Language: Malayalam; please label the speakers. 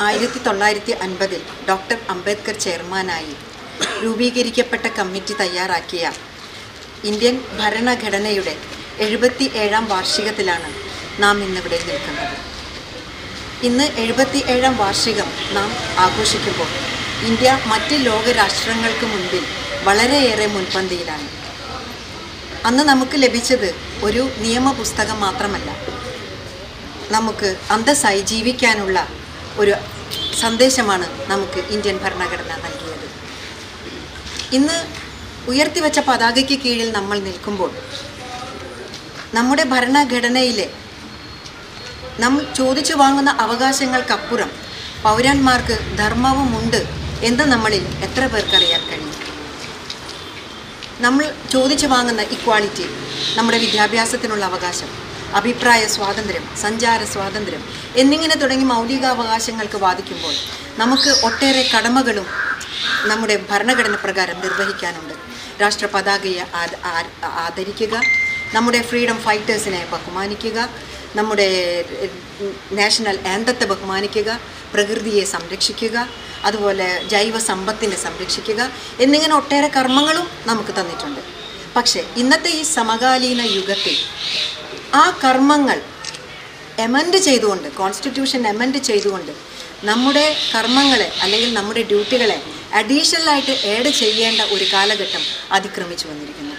Speaker 1: 1950 ഡോക്ടർ അംബേദ്കർ ചെയർമാനായി രൂപീകരിക്കപ്പെട്ട കമ്മിറ്റി തയ്യാറാക്കിയ ഇന്ത്യൻ ഭരണഘടനയുടെ 77ാം വാർഷികത്തിലാണ് നാം ഇന്നിവിടെ നിൽക്കുന്നത്. ഇന്ന് 77ാം വാർഷികം നാം ആഘോഷിക്കുമ്പോൾ ഇന്ത്യ മറ്റ് ലോകരാഷ്ട്രങ്ങൾക്ക് മുൻപിൽ വളരെയേറെ മുൻപന്തിയിലാണ്. അന്ന് നമുക്ക് ലഭിച്ചത് ഒരു നിയമപുസ്തകം മാത്രമല്ല, നമുക്ക് അന്തസ്സായി ജീവിക്കാനുള്ള ഒരു സന്ദേശമാണ് നമുക്ക് ഇന്ത്യൻ ഭരണഘടന നൽകിയത്. ഇന്ന് ഉയർത്തിവെച്ച പതാകയ്ക്ക് കീഴിൽ നമ്മൾ നിൽക്കുമ്പോൾ നമ്മുടെ ഭരണഘടനയിലെ നമ്മൾ ചോദിച്ചു വാങ്ങുന്ന അവകാശങ്ങൾക്കപ്പുറം പൗരന്മാർക്ക് ധർമ്മവുമുണ്ട് എന്ന് നമ്മളിൽ എത്ര പേർക്കറിയാൻ കഴിയും? നമ്മൾ ചോദിച്ചു വാങ്ങുന്ന ഇക്വാളിറ്റി, നമ്മുടെ വിദ്യാഭ്യാസത്തിനുള്ള അവകാശം, അഭിപ്രായ സ്വാതന്ത്ര്യം, സഞ്ചാര സ്വാതന്ത്ര്യം എന്നിങ്ങനെ തുടങ്ങി മൗലികാവകാശങ്ങൾക്ക് വാദിക്കുമ്പോൾ നമുക്ക് ഒട്ടേറെ കടമകളും നമ്മുടെ ഭരണഘടന പ്രകാരം നിർവഹിക്കാനുണ്ട്. രാഷ്ട്ര പതാകയെ ആദരിക്കുക, നമ്മുടെ ഫ്രീഡം ഫൈറ്റേഴ്സിനെ ബഹുമാനിക്കുക, നമ്മുടെ നാഷണൽ ആന്തത്തെ ബഹുമാനിക്കുക, പ്രകൃതിയെ സംരക്ഷിക്കുക, അതുപോലെ ജൈവ സമ്പത്തിനെ സംരക്ഷിക്കുക എന്നിങ്ങനെ ഒട്ടേറെ കർമ്മങ്ങളും നമുക്ക് തന്നിട്ടുണ്ട്. പക്ഷേ ഇന്നത്തെ ഈ സമകാലീന യുഗത്തിൽ ആ കർമ്മങ്ങൾ എമൻഡ് ചെയ്തുകൊണ്ട്, കോൺസ്റ്റിറ്റ്യൂഷൻ എമൻഡ് ചെയ്തുകൊണ്ട് നമ്മുടെ കർമ്മങ്ങളെ അല്ലെങ്കിൽ നമ്മുടെ ഡ്യൂട്ടികളെ അഡീഷണലായിട്ട് ആഡ് ചെയ്യേണ്ട ഒരു കാലഘട്ടം അതിക്രമിച്ചു വന്നിരിക്കുന്നു.